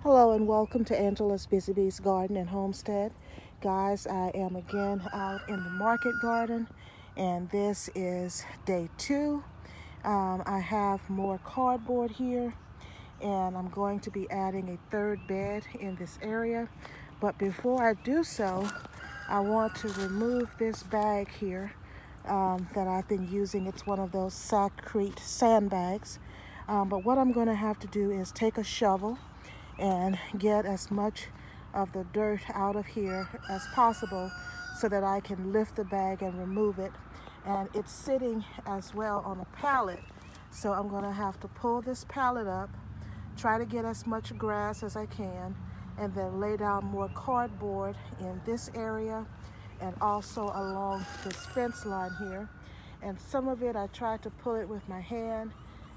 Hello and welcome to Angela's Busy Bees Garden and Homestead. Guys, I am again out in the market garden and this is day 2. I have more cardboard here and I'm going to be adding a third bed in this area. But before I do so, I want to remove this bag here that I've been using. It's one of those Sakrete sandbags. But what I'm going to have to do is take a shovel and get as much of the dirt out of here as possible so that I can lift the bag and remove it. And it's sitting as well on a pallet, so I'm going to have to pull this pallet up, try to get as much grass as I can, and then lay down more cardboard in this area and also along this fence line here. And some of it I tried to pull it with my hand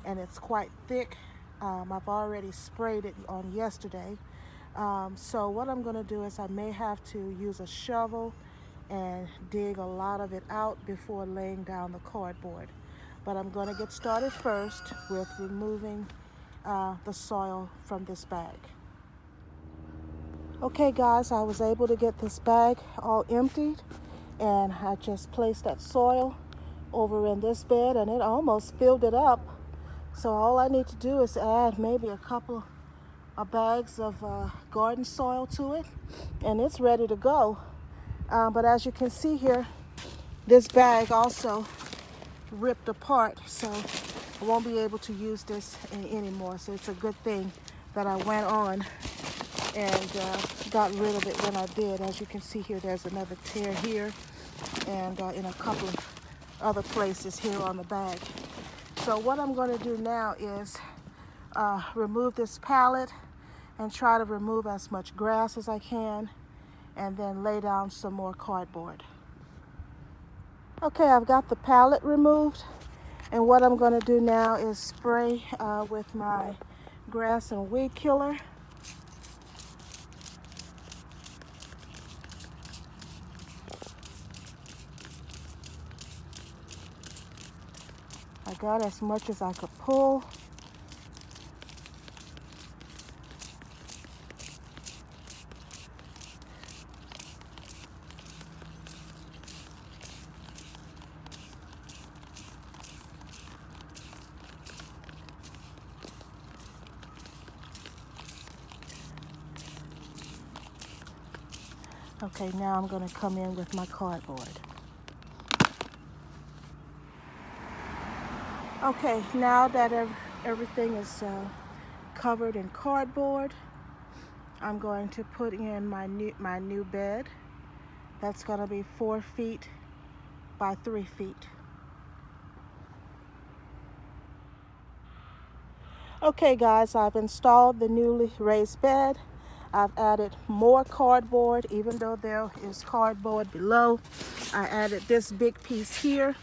and it's quite thick. I've already sprayed it on yesterday. So what I'm going to do is I may have to use a shovel and dig a lot of it out before laying down the cardboard. But I'm going to get started first with removing the soil from this bag. Okay guys, I was able to get this bag all emptied and I just placed that soil over in this bed and it almost filled it up. So all I need to do is add maybe a couple of bags of garden soil to it and it's ready to go. But as you can see here, this bag also ripped apart, so I won't be able to use this anymore. So it's a good thing that I went on and got rid of it when I did. As you can see here, there's another tear here and in a couple of other places here on the bag. So what I'm going to do now is remove this pallet and try to remove as much grass as I can and then lay down some more cardboard. Okay, I've got the pallet removed and what I'm going to do now is spray with my grass and weed killer. I got as much as I could pull. Okay, now I'm going to come in with my cardboard. Okay, now that everything is covered in cardboard, I'm going to put in my new bed. That's going to be 4 feet by 3 feet. Okay guys, I've installed the newly raised bed. I've added more cardboard, even though there is cardboard below. I added this big piece here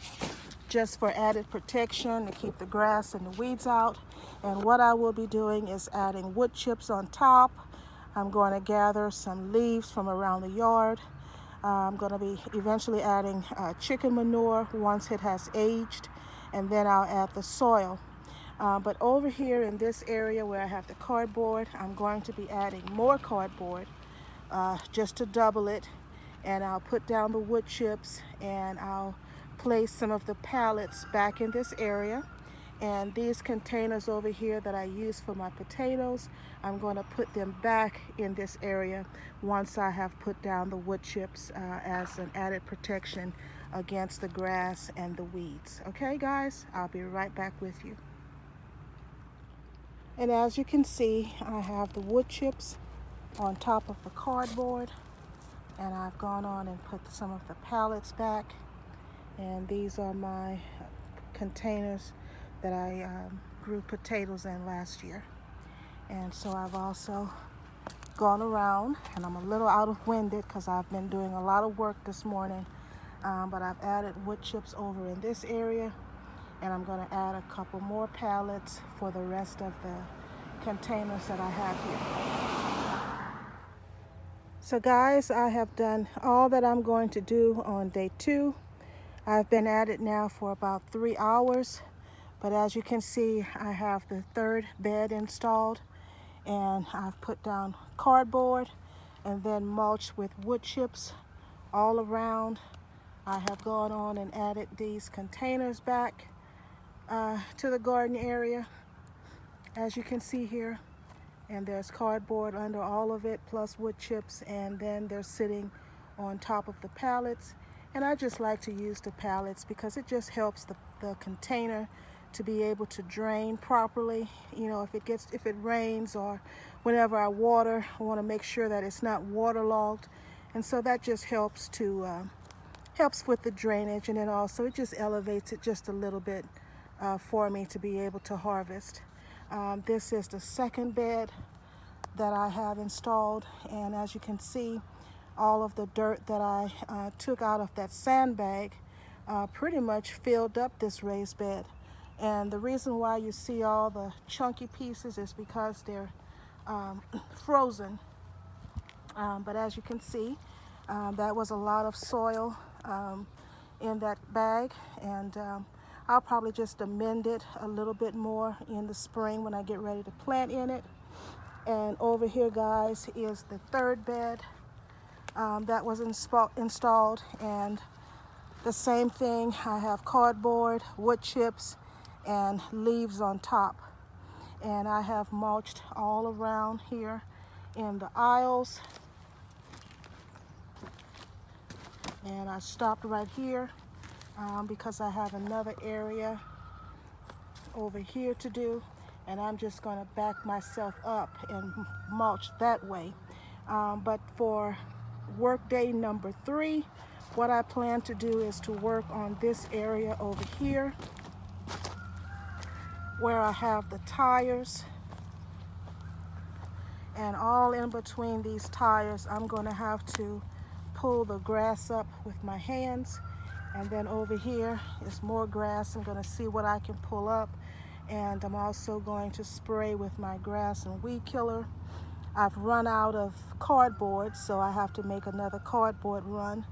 just for added protection to keep the grass and the weeds out. And what I will be doing is adding wood chips on top. I'm going to gather some leaves from around the yard. I'm going to be eventually adding chicken manure once it has aged, and then I'll add the soil. But over here in this area where I have the cardboard, I'm going to be adding more cardboard just to double it. And I'll put down the wood chips and I'll place some of the pallets back in this area. And these containers over here that I use for my potatoes, I'm going to put them back in this area once I have put down the wood chips as an added protection against the grass and the weeds. Okay guys, I'll be right back with you. And as you can see, I have the wood chips on top of the cardboard, and I've gone on and put some of the pallets back. And these are my containers that I grew potatoes in last year. And so I've also gone around, and I'm a little out of winded because I've been doing a lot of work this morning, but I've added wood chips over in this area, and I'm going to add a couple more pallets for the rest of the containers that I have here. So guys, I have done all that I'm going to do on day 2. I've been at it now for about 3 hours, but as you can see, I have the third bed installed and I've put down cardboard and then mulched with wood chips all around. I have gone on and added these containers back to the garden area, as you can see here, and there's cardboard under all of it plus wood chips, and then they're sitting on top of the pallets. And I just like to use the pallets because it just helps the container to be able to drain properly. You know, if it rains or whenever I water, I want to make sure that it's not waterlogged, and so that just helps with the drainage, and then also it just elevates it just a little bit for me to be able to harvest. This is the second bed that I have installed, and as you can see, all of the dirt that I took out of that sandbag pretty much filled up this raised bed. And the reason why you see all the chunky pieces is because they're frozen. But as you can see, that was a lot of soil in that bag, and I'll probably just amend it a little bit more in the spring when I get ready to plant in it. And over here, guys, is the third bed that was installed, and the same thing. I have cardboard, wood chips, and leaves on top, and I have mulched all around here in the aisles. And I stopped right here because I have another area over here to do, and I'm just going to back myself up and mulch that way. But for work day number 3, what I plan to do is to work on this area over here where I have the tires, and all in between these tires I'm going to have to pull the grass up with my hands. And then over here is more grass. I'm going to see what I can pull up, and I'm also going to spray with my grass and weed killer. I've run out of cardboard, so I have to make another cardboard run,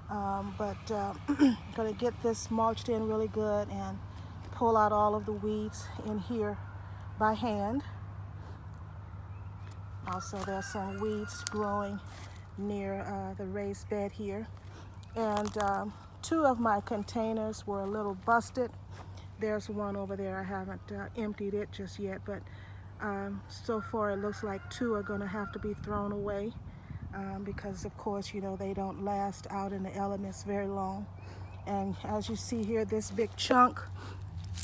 but I'm going to get this mulched in really good and pull out all of the weeds in here by hand. Also, there's some weeds growing near the raised bed here, and 2 of my containers were a little busted. There's one over there. I haven't emptied it just yet, but so far it looks like 2 are going to have to be thrown away because, of course, you know, they don't last out in the elements very long. And as you see here, this big chunk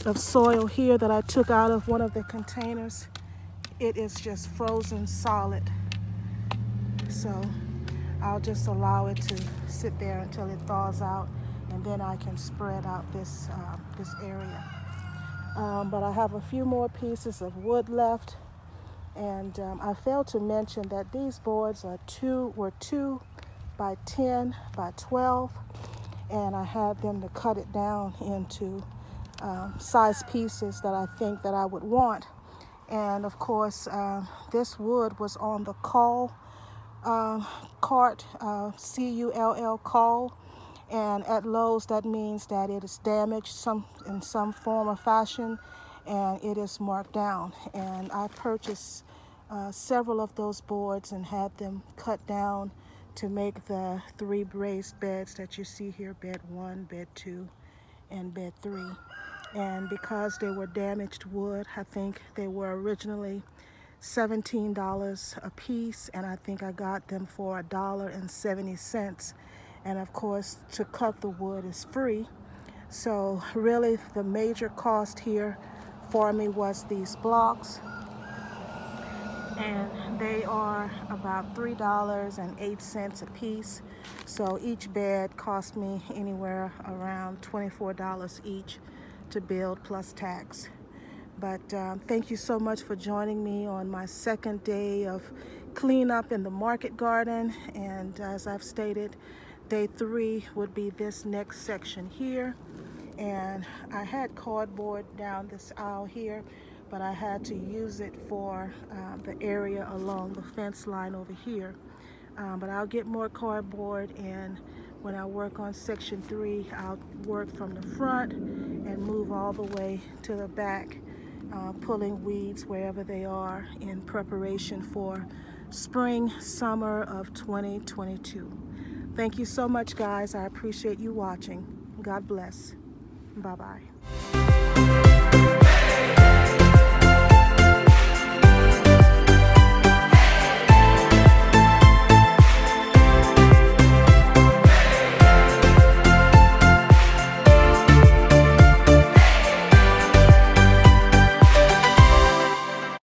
of soil here that I took out of one of the containers, it is just frozen solid. So I'll just allow it to sit there until it thaws out, and then I can spread out this area. But I have a few more pieces of wood left, and I failed to mention that these boards were 2 by 10 by 12, and I had them to cut it down into size pieces that I think that I would want. And of course, this wood was on the Cull cart, C-U-L-L, Cull, and at Lowe's that means that it is damaged in some form or fashion, and it is marked down. And I purchased several of those boards and had them cut down to make the 3 raised beds that you see here, bed 1, bed 2, and bed 3. And because they were damaged wood, I think they were originally $17 a piece, and I think I got them for $1.70. And of course, to cut the wood is free. So really the major cost here for me was these blocks, and they are about $3.08 a piece. So each bed cost me anywhere around $24 each to build plus tax. But thank you so much for joining me on my second day of cleanup in the market garden. And as I've stated, day 3 would be this next section here. And I had cardboard down this aisle here, but I had to use it for the area along the fence line over here. But I'll get more cardboard, and when I work on section 3, I'll work from the front and move all the way to the back pulling weeds wherever they are in preparation for spring, summer of 2022. Thank you so much, guys. I appreciate you watching. God bless. Bye-bye.